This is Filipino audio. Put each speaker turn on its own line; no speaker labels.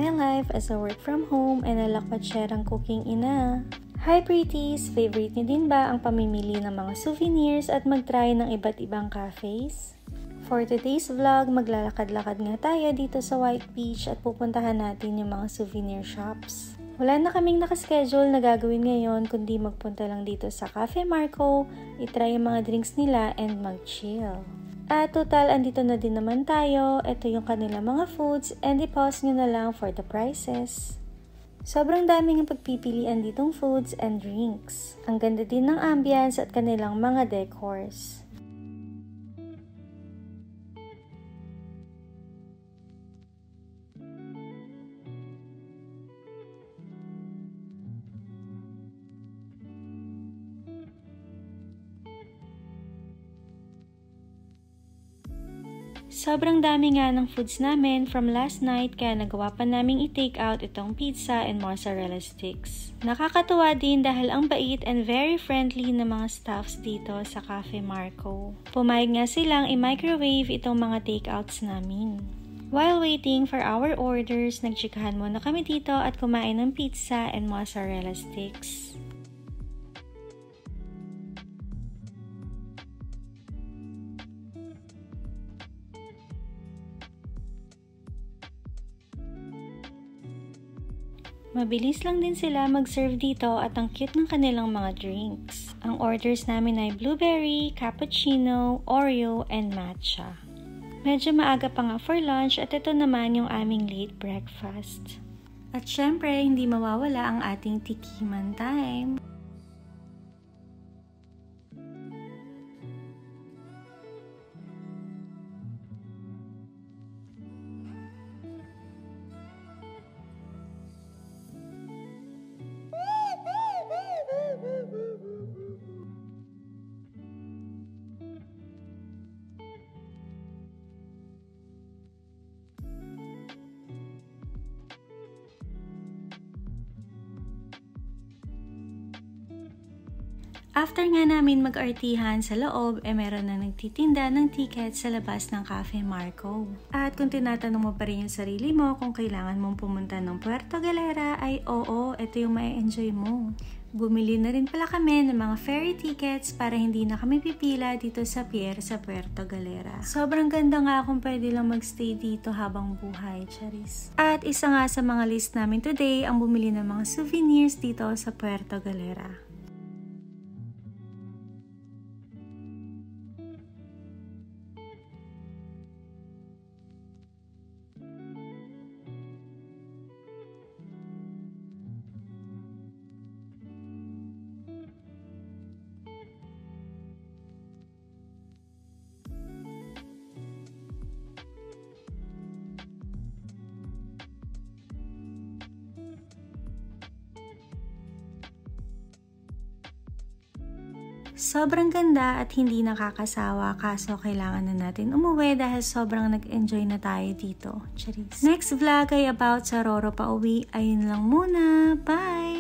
my life as a work from home and alakwatserang cooking ina. Hi pretties! Favorite niyo din ba ang pamimili ng mga souvenirs at mag-try ng iba't ibang cafes? For today's vlog, maglalakad-lakad nga tayo dito sa White Beach at pupuntahan natin yung mga souvenir shops. Wala na kaming nakaschedule na gagawin ngayon kundi magpunta lang dito sa Cafe Marco, itry yung mga drinks nila and mag-chill. At total, andito na din naman tayo. Ito yung kanilang mga foods and i-pause nyo na lang for the prices. Sobrang daming ang pagpipilian ditong foods and drinks. Ang ganda din ng ambience at kanilang mga decors. Sobrang dami nga ng foods namin from last night kaya nagawa pa naming i-take out itong pizza and mozzarella sticks. Nakakatuwa din dahil ang bait and very friendly na mga staffs dito sa Cafe Marco. Pumayag nga silang i-microwave itong mga take-outs namin. While waiting for our orders, nagtsikahan muna kami dito at kumain ng pizza and mozzarella sticks. Mabilis lang din sila mag-serve dito at ang cute ng kanilang mga drinks. Ang orders namin ay blueberry, cappuccino, Oreo, and matcha. Medyo maaga pa nga for lunch at ito naman yung aming late breakfast. At syempre, hindi mawawala ang ating tikiman time. After nga namin mag-artihan sa loob, meron na nagtitinda ng ticket sa labas ng Cafe Marco. At kung tinatanong mo pa rin yung sarili mo kung kailangan mong pumunta ng Puerto Galera, ay oo, ito yung ma-enjoy mo. Bumili na rin pala kami ng mga ferry tickets para hindi na kami pipila dito sa pier sa Puerto Galera. Sobrang ganda nga kung pwede lang magstay dito habang buhay, charis. At isa nga sa mga list namin today ang bumili ng mga souvenirs dito sa Puerto Galera. Sobrang ganda at hindi nakakasawa kaso kailangan na natin umuwi dahil sobrang nag-enjoy na tayo dito. Charis. Next vlog ay about sa Roro pauwi. Ayun lang muna. Bye!